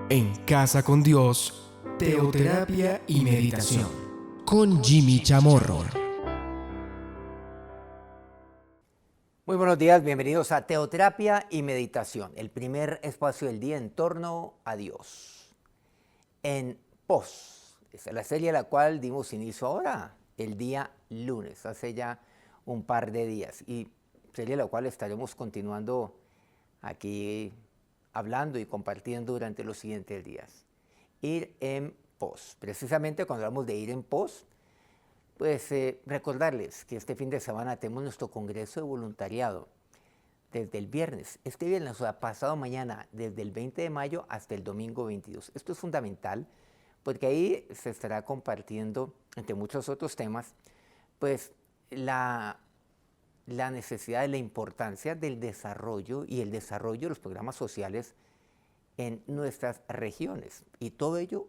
En Casa con Dios, teoterapia y meditación, con Jimmy Chamorro. Muy buenos días, bienvenidos a Teoterapia y Meditación, el primer espacio del día en torno a Dios. En pos, esa es la serie a la cual dimos inicio ahora, el día lunes, hace ya un par de días, y serie a la cual estaremos continuando aquí hablando y compartiendo durante los siguientes días. Ir en pos, precisamente cuando hablamos de ir en pos, pues recordarles que este fin de semana tenemos nuestro congreso de voluntariado desde el viernes, este viernes, o sea, pasado mañana, desde el 20 de mayo hasta el domingo 22. Esto es fundamental porque ahí se estará compartiendo, entre muchos otros temas, pues la necesidad y la importancia del desarrollo y el desarrollo de los programas sociales en nuestras regiones. Y todo ello,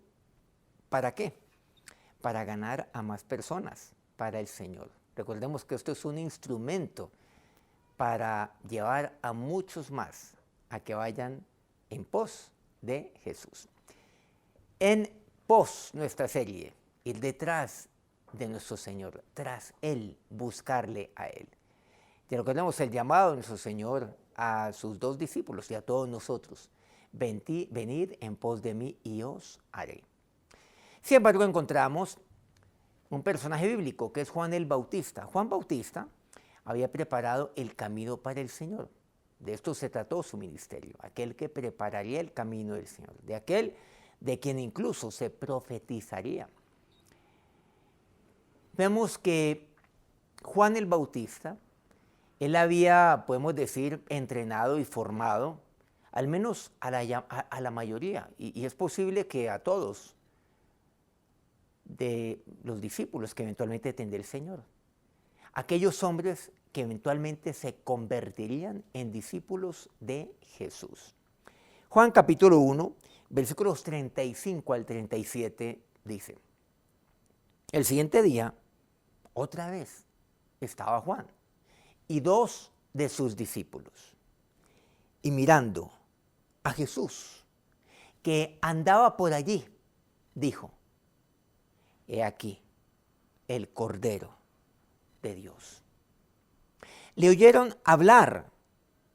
¿para qué? Para ganar a más personas para el Señor. Recordemos que esto es un instrumento para llevar a muchos más a que vayan en pos de Jesús. En pos, nuestra serie, ir detrás de nuestro Señor, tras Él, buscarle a Él. Y recordemos el llamado de nuestro Señor a sus dos discípulos y a todos nosotros. Venid en pos de mí y os haré. Sin embargo, encontramos un personaje bíblico que es Juan el Bautista. Juan Bautista había preparado el camino para el Señor. De esto se trató su ministerio, aquel que prepararía el camino del Señor, de aquel de quien incluso se profetizaría. Vemos que Juan el Bautista, él había, podemos decir, entrenado y formado, al menos a la mayoría, y es posible que a todos, de los discípulos que eventualmente tendría el Señor. Aquellos hombres que eventualmente se convertirían en discípulos de Jesús. Juan capítulo 1, versículos 35 al 37 dice: el siguiente día, otra vez, estaba Juan y dos de sus discípulos. Y mirando a Jesús, que andaba por allí, dijo: he aquí el Cordero de Dios. Le oyeron hablar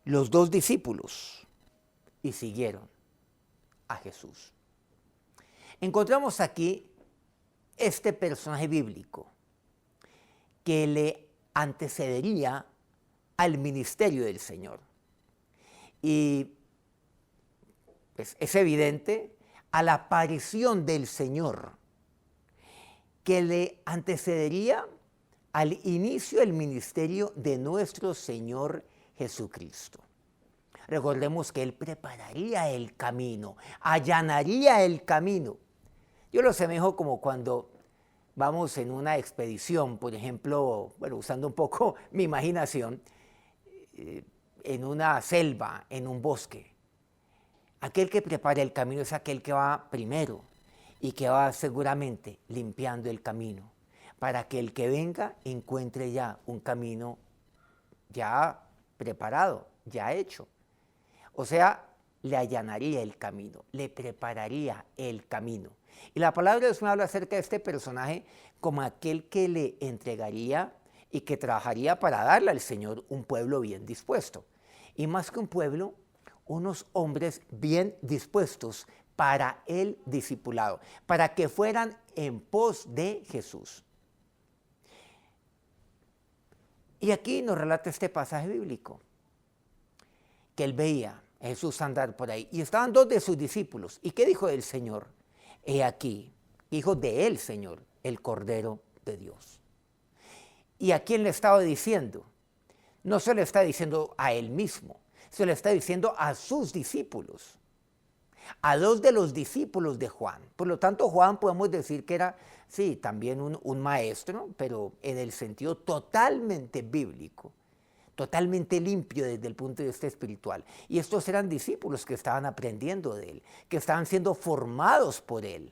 los dos discípulos y siguieron a Jesús. Encontramos aquí este personaje bíblico que le antecedería al ministerio del Señor. Y pues, es evidente a la aparición del Señor que le antecedería al inicio del ministerio de nuestro Señor Jesucristo. Recordemos que Él prepararía el camino, allanaría el camino. Yo lo asemejo como cuando vamos en una expedición, por ejemplo, bueno, usando un poco mi imaginación, en una selva, en un bosque. Aquel que prepara el camino es aquel que va primero y que va seguramente limpiando el camino, para que el que venga encuentre ya un camino ya preparado, ya hecho. O sea, le allanaría el camino, le prepararía el camino. Y la palabra de Dios me habla acerca de este personaje como aquel que le entregaría y que trabajaría para darle al Señor un pueblo bien dispuesto. Y más que un pueblo, unos hombres bien dispuestos para el discipulado, para que fueran en pos de Jesús. Y aquí nos relata este pasaje bíblico, que él veía a Jesús andar por ahí, y estaban dos de sus discípulos. ¿Y qué dijo el Señor? He aquí, hijo de él, Señor, el Cordero de Dios. ¿Y a quién le estaba diciendo? No se le está diciendo a él mismo, se le está diciendo a sus discípulos, a dos de los discípulos de Juan. Por lo tanto, Juan podemos decir que era, sí, también un maestro, pero en el sentido totalmente bíblico, totalmente limpio desde el punto de vista espiritual. Y estos eran discípulos que estaban aprendiendo de él, que estaban siendo formados por él,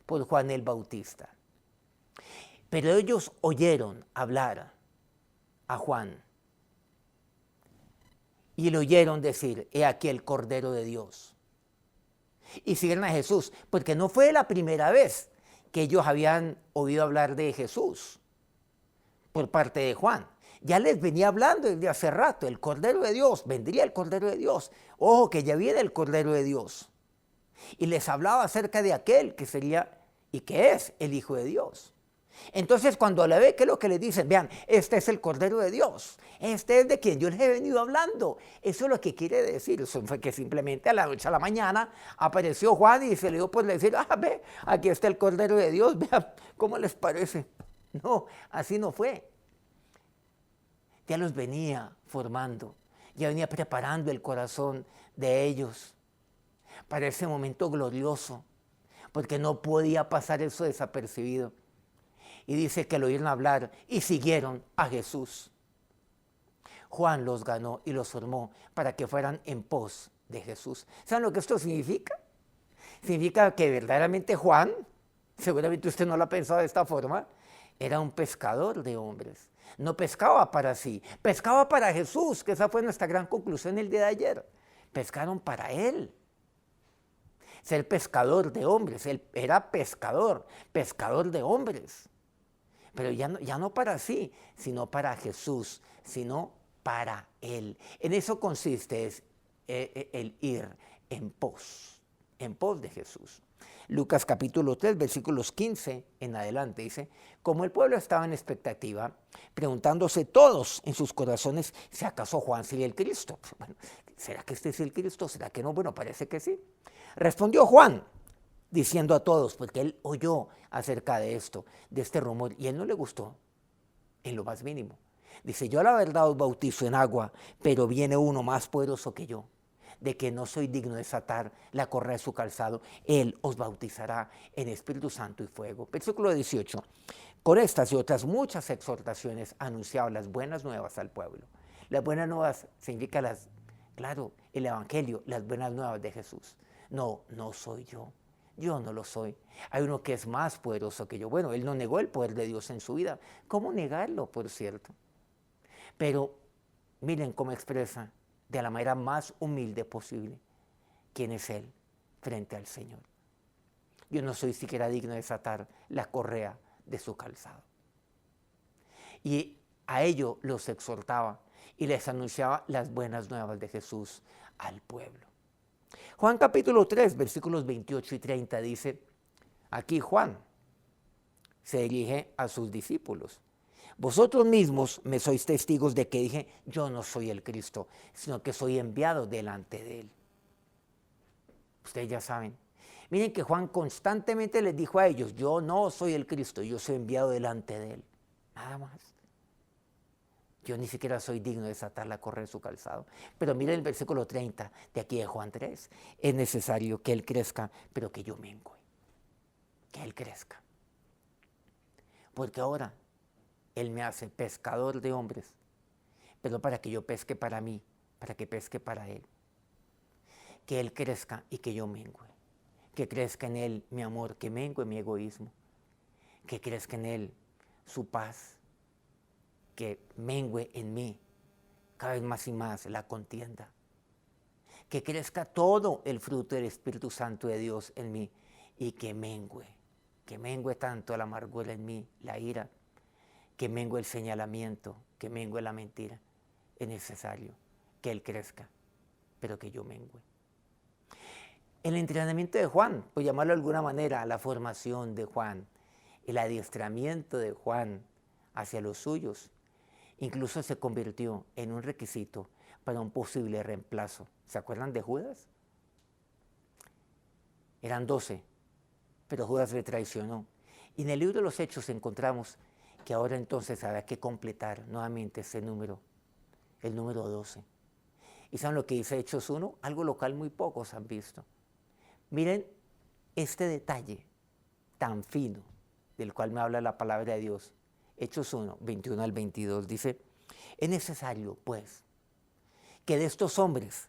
por Juan el Bautista. Pero ellos oyeron hablar a Juan y le oyeron decir: he aquí el Cordero de Dios. y siguieron a Jesús, porque no fue la primera vez que ellos habían oído hablar de Jesús por parte de Juan. Ya les venía hablando desde hace rato, el Cordero de Dios, vendría el Cordero de Dios. Ojo que ya viene el Cordero de Dios. Y les hablaba acerca de aquel que sería y que es el Hijo de Dios. Entonces cuando la ve, ¿qué es lo que le dicen? Vean, este es el Cordero de Dios. Este es de quien yo les he venido hablando. Eso es lo que quiere decir. Eso fue que simplemente a la noche a la mañana apareció Juan y se le dio por decir, ve, aquí está el Cordero de Dios. Vean, ¿cómo les parece? No, así no fue. Ya los venía formando, ya venía preparando el corazón de ellos para ese momento glorioso, porque no podía pasar eso desapercibido. Y dice que lo oyeron hablar y siguieron a Jesús. Juan los ganó y los formó para que fueran en pos de Jesús. ¿Saben lo que esto significa? Significa que verdaderamente Juan, seguramente usted no lo ha pensado de esta forma, era un pescador de hombres. No pescaba para sí, pescaba para Jesús, que esa fue nuestra gran conclusión el día de ayer. Pescaron para Él. Ser pescador de hombres, él era pescador de hombres. Pero ya no para sí, sino para Jesús, sino para Él. En eso consiste el ir en pos de Jesús. Lucas capítulo 3, versículos 15 en adelante dice, como el pueblo estaba en expectativa, preguntándose todos en sus corazones si acaso Juan sería el Cristo. Bueno, ¿será que este es el Cristo? ¿Será que no? Bueno, parece que sí. Respondió Juan, diciendo a todos, porque él oyó acerca de esto, de este rumor, y a él no le gustó en lo más mínimo. Dice, yo la verdad os bautizo en agua, pero viene uno más poderoso que yo, de que no soy digno de desatar la correa de su calzado. Él os bautizará en Espíritu Santo y fuego. Versículo 18. Con estas y otras muchas exhortaciones anunciaba las buenas nuevas al pueblo. Las buenas nuevas significa el Evangelio, las buenas nuevas de Jesús. No soy yo. Yo no lo soy. Hay uno que es más poderoso que yo. Bueno, él no negó el poder de Dios en su vida. ¿Cómo negarlo, por cierto? Pero miren cómo expresa de la manera más humilde posible quién es Él frente al Señor. Yo no soy siquiera digno de desatar la correa de su calzado. Y a ello los exhortaba y les anunciaba las buenas nuevas de Jesús al pueblo. Juan capítulo 3, versículos 28 y 30 dice, aquí Juan se dirige a sus discípulos. Vosotros mismos me sois testigos de que dije, yo no soy el Cristo, sino que soy enviado delante de Él. Ustedes ya saben. Miren que Juan constantemente les dijo a ellos, yo no soy el Cristo, yo soy enviado delante de Él. Nada más. Yo ni siquiera soy digno de desatar la correa de su calzado. Pero miren el versículo 30 de aquí de Juan 3. Es necesario que Él crezca, pero que yo mengue. Que Él crezca. Porque ahora Él me hace pescador de hombres, pero para que yo pesque para mí, para que pesque para Él. Que Él crezca y que yo mengue. Que crezca en Él mi amor, que mengue mi egoísmo. Que crezca en Él su paz. Que mengue en mí cada vez más y más la contienda. Que crezca todo el fruto del Espíritu Santo de Dios en mí y que mengue tanto la amargura en mí, la ira, que mengue el señalamiento, que mengue la mentira. Es necesario que Él crezca, pero que yo mengue. El entrenamiento de Juan, por llamarlo de alguna manera, la formación de Juan, el adiestramiento de Juan hacia los suyos, incluso se convirtió en un requisito para un posible reemplazo. ¿Se acuerdan de Judas? Eran 12, pero Judas le traicionó. Y en el libro de los Hechos encontramos que ahora entonces había que completar nuevamente ese número, el número 12. ¿Y saben lo que dice Hechos 1? Algo local muy pocos han visto. Miren este detalle tan fino del cual me habla la palabra de Dios. Hechos 1, 21 al 22 dice, es necesario pues que de estos hombres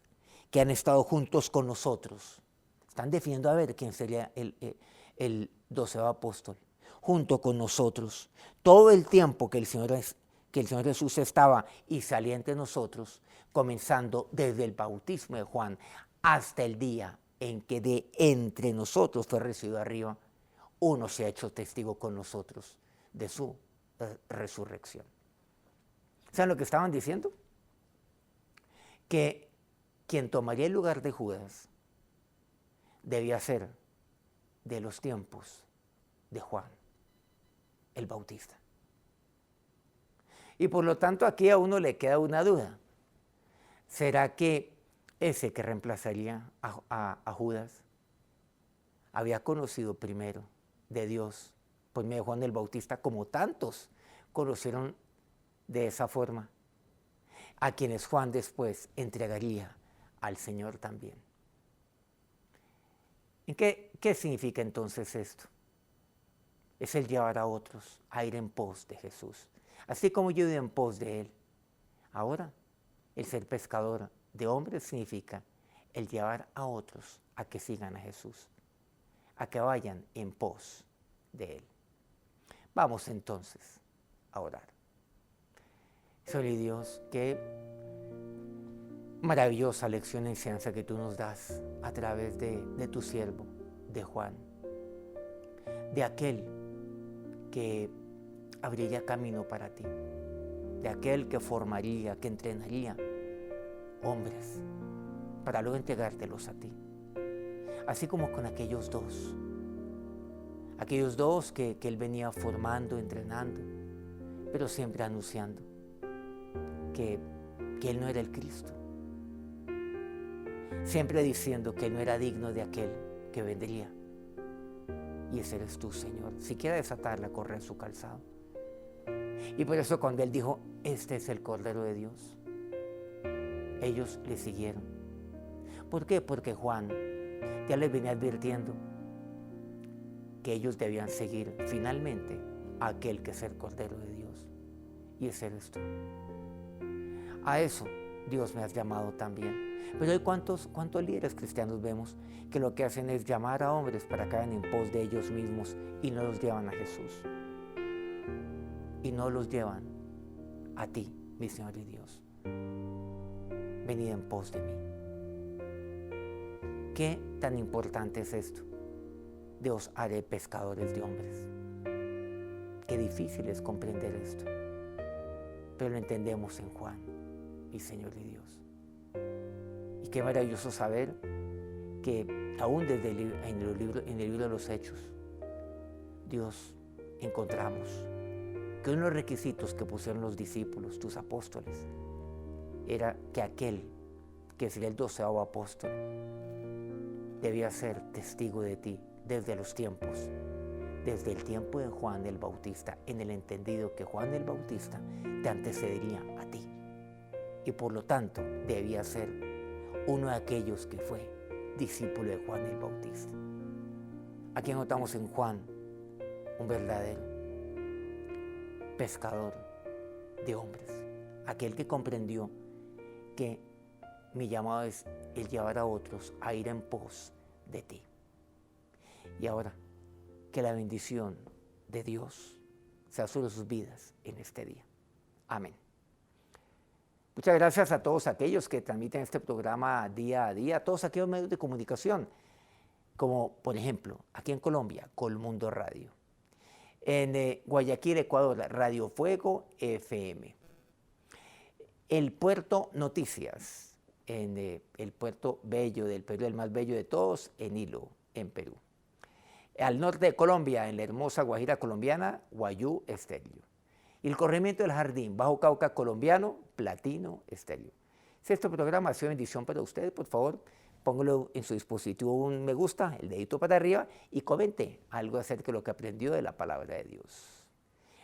que han estado juntos con nosotros, están definiendo a ver quién sería el 12º apóstol, junto con nosotros, todo el tiempo que el Señor Jesús estaba y salía entre nosotros, comenzando desde el bautismo de Juan hasta el día en que de entre nosotros fue recibido arriba, uno se ha hecho testigo con nosotros de su resurrección. ¿Saben lo que estaban diciendo? Que quien tomaría el lugar de Judas debía ser de los tiempos de Juan el Bautista. Y por lo tanto aquí a uno le queda una duda. ¿Será que ese que reemplazaría a Judas había conocido primero de Dios por medio de Juan el Bautista, como tantos conocieron de esa forma, a quienes Juan después entregaría al Señor también? ¿Qué significa entonces esto? Es el llevar a otros a ir en pos de Jesús. Así como yo he ido en pos de Él. Ahora, el ser pescador de hombres significa el llevar a otros a que sigan a Jesús, a que vayan en pos de Él. Vamos entonces a orar. Señor Dios, qué maravillosa lección y enseñanza que tú nos das a través de tu siervo, de Juan, de aquel que abriría camino para ti, de aquel que formaría, que entrenaría hombres para luego entregártelos a ti. Así como con aquellos dos que él venía formando, entrenando, pero siempre anunciando que él no era el Cristo, siempre diciendo que él no era digno de aquel que vendría. Y ese eres tú, Señor. Si quiere desatarla, corre en su calzado. Y por eso cuando él dijo, este es el Cordero de Dios, ellos le siguieron. ¿Por qué? Porque Juan ya les venía advirtiendo que ellos debían seguir finalmente a aquel que es el Cordero de Dios. Y ese eres tú. A eso Dios me has llamado también. Pero hoy ¿cuántos líderes cristianos vemos que lo que hacen es llamar a hombres para que hagan en pos de ellos mismos y no los llevan a Jesús? Y no los llevan a ti, mi Señor y Dios. Venid en pos de mí. ¿Qué tan importante es esto? De os haré pescadores de hombres. Qué difícil es comprender esto, pero lo entendemos en Juan, mi Señor y Dios. Y qué maravilloso saber que aún desde en el libro de los Hechos, Dios encontramos que uno de los requisitos que pusieron los discípulos, tus apóstoles, era que aquel que sería el 12º apóstol debía ser testigo de ti desde los tiempos, desde el tiempo de Juan el Bautista, en el entendido que Juan el Bautista te antecedería a ti. Y por lo tanto debía ser uno de aquellos que fue discípulo de Juan el Bautista. Aquí notamos en Juan un verdadero pescador de hombres, aquel que comprendió que mi llamado es el llevar a otros a ir en pos de ti. Y ahora, que la bendición de Dios sea sobre sus vidas en este día. Amén. Muchas gracias a todos aquellos que transmiten este programa día a día, a todos aquellos medios de comunicación, como por ejemplo, aquí en Colombia, Colmundo Radio. En Guayaquil, Ecuador, Radio Fuego FM. El Puerto Noticias, en el puerto bello del Perú, el más bello de todos, en Hilo, en Perú. Al norte de Colombia, en la hermosa Guajira colombiana, Guayú Estéreo. Y el corregimiento del Jardín, Bajo Cauca colombiano, Platino Estéreo. Si este programa ha sido bendición para ustedes, por favor, póngalo en su dispositivo un me gusta, el dedito para arriba, y comente algo acerca de lo que aprendió de la palabra de Dios.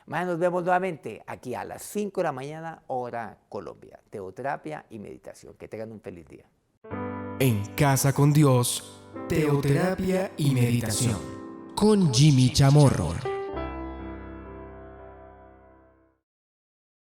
Mañana nos vemos nuevamente aquí a las 5 de la mañana, hora Colombia. Teoterapia y meditación. Que tengan un feliz día. En Casa con Dios, teoterapia y meditación. Con Jimmy Chamorro.